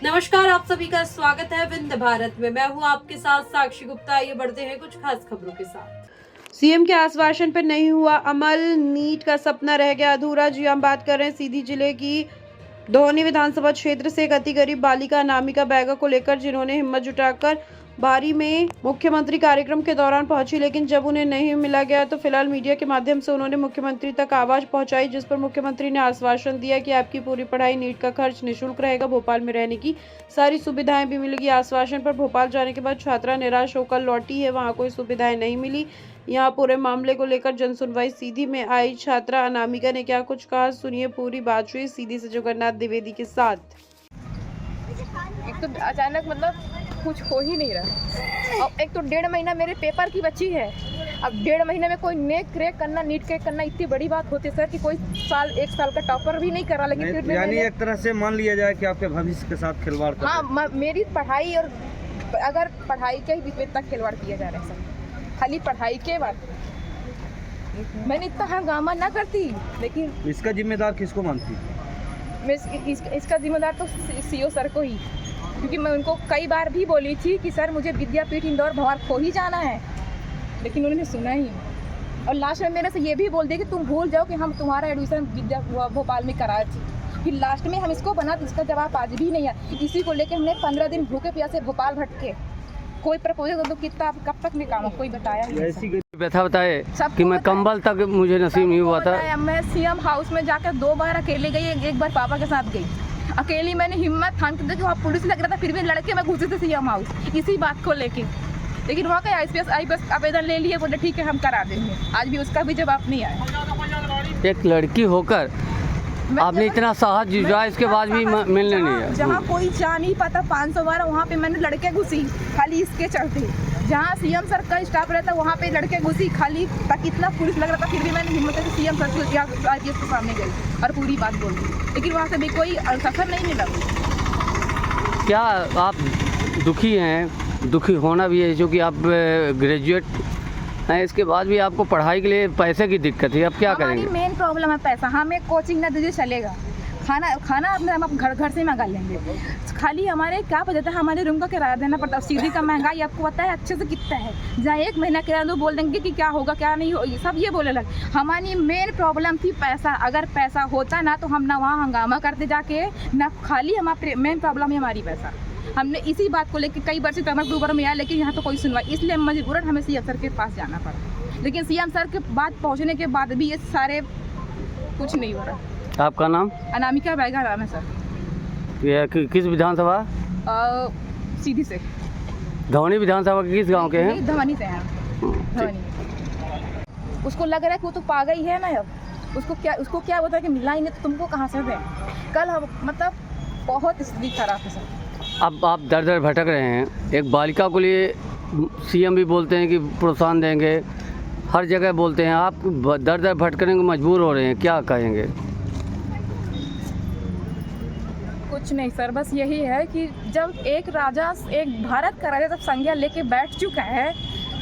नमस्कार, आप सभी का स्वागत है विंध्य भारत में। मैं हूं आपके साथ साक्षी गुप्ता। आइए बढ़ते हैं कुछ खास खबरों के साथ। सीएम के आश्वासन पर नहीं हुआ अमल, नीट का सपना रह गया अधूरा। जी हम बात कर रहे हैं सीधी जिले की धौनी विधानसभा क्षेत्र से एक अति गरीब बालिका अनामिका बैगा को लेकर, जिन्होंने हिम्मत जुटाकर बारी में मुख्यमंत्री कार्यक्रम के दौरान पहुंची, लेकिन जब उन्हें नहीं मिला गया तो फिलहाल मीडिया के माध्यम से उन्होंने मुख्यमंत्री तक आवाज पहुंचाई, जिस पर मुख्यमंत्री ने आश्वासन दिया कि आपकी पूरी पढ़ाई, नीट का खर्च निःशुल्क रहेगा, भोपाल में रहने की सारी सुविधाएं भी मिलेगी। आश्वासन पर भोपाल जाने के बाद छात्रा निराश होकर लौटी है, वहाँ कोई सुविधाएं नहीं मिली। यहाँ पूरे मामले को लेकर जनसुनवाई सीधी में आई छात्रा अनामिका ने क्या कुछ कहा, सुनिए पूरी बातचीत सीधी से जगन्नाथ द्विवेदी के साथ। एक तो अचानक कुछ हो ही नहीं रहा, और एक तो 1.5 महीना मेरे पेपर की बची है। अब 1.5 महीने में कोई नेट क्रैक करना, नीट क्रैक करना इतनी बड़ी बात होती है सर कि कोई 1 साल का टॉपर भी नहीं करा, लेकिन यानी एक तरह से मान लिया जाए कि आपके भविष्य के साथ खिलवाड़ कर। हाँ, मेरी पढ़ाई, और अगर पढ़ाई के ही तक खिलवाड़ किया जा रहा है सर, खाली पढ़ाई के बाद मैंने इतना हंगामा ना करती। लेकिन इसका जिम्मेदार किसको मानती? मैं इसका जिम्मेदार तो सीओ सर को ही, क्योंकि मैं उनको कई बार भी बोली थी कि सर मुझे विद्यापीठ इंदौर भवार को ही जाना है, लेकिन उन्होंने सुना ही नहीं। और लास्ट में मेरे से ये भी बोल दिया कि तुम भूल जाओ कि हम तुम्हारा एडमिशन भोपाल में कराए थे। फिर लास्ट में हम इसको बना, तो इसका जवाब आज भी नहीं है। इसी को लेकर हमने 15 दिन भूखे प्यासे भोपाल भटके, कोई प्रपोजल तो कितना कब तक निकाला, कोई बताया नहीं। ऐसी व्यथा बताए कि मैं कंबल तक मुझे नसीब नहीं हुआ था। मैं सीएम हाउस में जाकर 2 बार अकेले गई, एक बार पापा के साथ गई अकेली। मैंने हिम्मत ठान के देखी, वहाँ पुलिस लग रहा था, फिर भी लड़के मैं घुसे थे सीएम हाउस इसी बात को लेके। लेकिन वहाँ का आईपीएस आवेदन ले लिए, बोले ठीक है हम करा देंगे। आज भी उसका भी जवाब नहीं आया। एक लड़की होकर आपने इतना साहस जुटा, इसके बाद भी मिलने नहीं आया। जहाँ कोई जा नहीं पाता 500 बार, वहाँ पे मैंने लड़के घुसी खाली इसके चलते। जहाँ सीएम सर का स्टाफ रहता वहाँ पे लड़के घुसी खाली, तक इतना पुलिस लग रहा था, फिर भी मैंने हिम्मत से सीएम सर के आईपीएस के सामने गई और पूरी बात बोल दी, लेकिन वहाँ से भी कोई सफर नहीं मिला। क्या आप दुखी हैं? दुखी होना भी है, क्योंकि आप ग्रेजुएट हैं, इसके बाद भी आपको पढ़ाई के लिए पैसे की दिक्कत है। अब क्या करेंगे? मेन प्रॉब्लम है पैसा। हमें कोचिंग ना दीजिए चलेगा, खाना अपने हम घर से मंगा लेंगे। खाली हमारे क्या पता था, हमारे रूम का किराया देना पड़ता है। सीधी का महंगाई आपको पता है अच्छे से कितना है। जहाँ 1 महीना किराया दो, बोल देंगे कि क्या होगा क्या नहीं होगा, सब ये बोले लग। हमारी मेन प्रॉब्लम थी पैसा। अगर पैसा होता ना तो हम ना वहाँ हंगामा करते जाके, ना खाली हमारी मेन प्रॉब्लम है हमारी पैसा। हमने इसी बात को लेकर कई बार से अक्टूबर में आया, लेकिन यहाँ तो कोई सुनवाई, इसलिए मजबूरन हमें सीएम सर के पास जाना पड़ा। लेकिन सीएम सर के बाद पहुँचने के बाद भी ये सारे कुछ नहीं हो रहा। आपका नाम? अनामिका बैगा नाम है सर। ये किस विधानसभा? सीधी से धौनी विधानसभा के किस गांव के हैं? धवनी से हैं। धवनी। उसको लग रहा है कि वो तो पागल ही है ना। अब उसको क्या होता है कि मिला ही नहीं तो तुमको कहाँ से दें। कल हम बहुत स्थिति खराब है सर। अब आप दर दर भटक रहे हैं। एक बालिका को लिए सीएम भी बोलते हैं कि प्रोत्साहन देंगे, हर जगह बोलते हैं, आप दर दर भटकने को मजबूर हो रहे हैं, क्या कहेंगे? कुछ नहीं सर, बस यही है कि जब एक भारत का राजा जब संज्ञा लेके बैठ चुका है,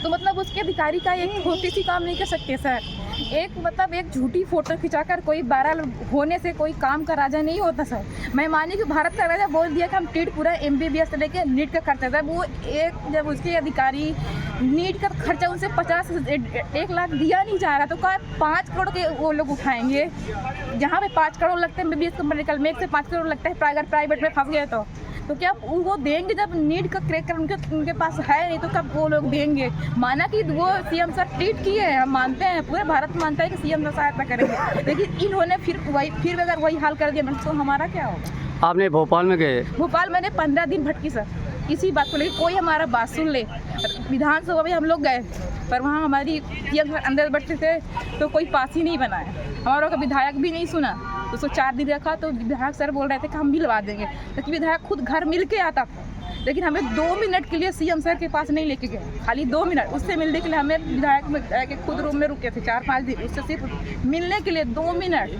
तो उसके अधिकारी का एक छोटी सी काम नहीं कर सकते सर। एक झूठी फोटो खिंचाकर कोई 12 होने से कोई काम का राजा नहीं होता सर। मैं मानी कि भारत का राजा बोल दिया कि हम नीट पूरा MBBS से लेके नीट का खर्चा था, वो जब उसके अधिकारी नीट का खर्चा उनसे 1 लाख दिया नहीं जा रहा, तो क्या 5 करोड़ के वो लोग उठाएंगे? जहाँ पे 5 करोड़ लगते हैं MBBS का मेडिकल में, 1 से 5 करोड़ लगता है अगर प्राइवेट में फंस गए तो क्या वो देंगे? जब नीट का क्रैक कर उनके पास है नहीं, तो कब वो लोग देंगे? माना कि वो सीएम सर ट्वीट किए हैं, हम मानते हैं, पूरे भारत मानता है कि सीएम सर सहायता करेंगे, लेकिन इन्होंने फिर अगर वही हाल कर दिया तो हमारा क्या होगा? आपने भोपाल में गए? भोपाल मैंने 15 दिन भटकी सर इसी बात को लेकर, कोई हमारा बात सुन ले। विधानसभा में हम लोग गए, पर वहाँ हमारी सीएम अंदर बैठते थे तो कोई पास ही नहीं बनाया। हमारा का विधायक भी नहीं सुना, उसको 4 दिन रखा तो विधायक सर बोल रहे थे कि हम मिलवा देंगे, लेकिन विधायक खुद घर मिल के आता था। लेकिन हमें 2 मिनट के लिए सीएम सर के पास नहीं लेके गए, खाली 2 मिनट। उससे मिलने के लिए हमें विधायक में खुद रूम में रुके थे 4-5 दिन, उससे सिर्फ मिलने के लिए 2 मिनट।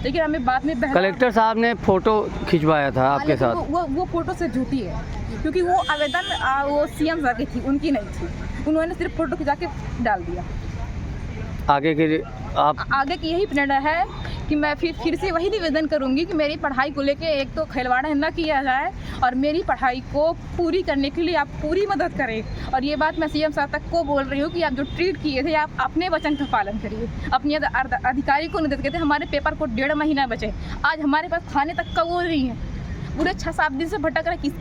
लेकिन हमें बाद में कलेक्टर साहब ने फोटो खिंचवाया था आपके साथ। वो फोटो से झूठी है, क्योंकि वो आवेदन वो सीएम सर की थी, उनकी नहीं थी। उन्होंने सिर्फ फोटो खिंचा के डाल दिया। आगे के आप आगे की यही निर्णय है कि मैं फिर से वही निवेदन करूंगी कि मेरी पढ़ाई को लेके एक तो खिलवाड़ न किया जाए और मेरी पढ़ाई को पूरी करने के लिए आप पूरी मदद करें। और ये बात मैं सीएम साहब तक को बोल रही हूँ कि आप जो ट्रीट किए थे आप अपने वचन का पालन करिए, अपने अधिकारी को निर्देश थे। हमारे पेपर को 1.5 महीना बचे, आज हमारे पास खाने तक का वो नहीं है। पूरे 6-7 दिन से भटक रहे, किसके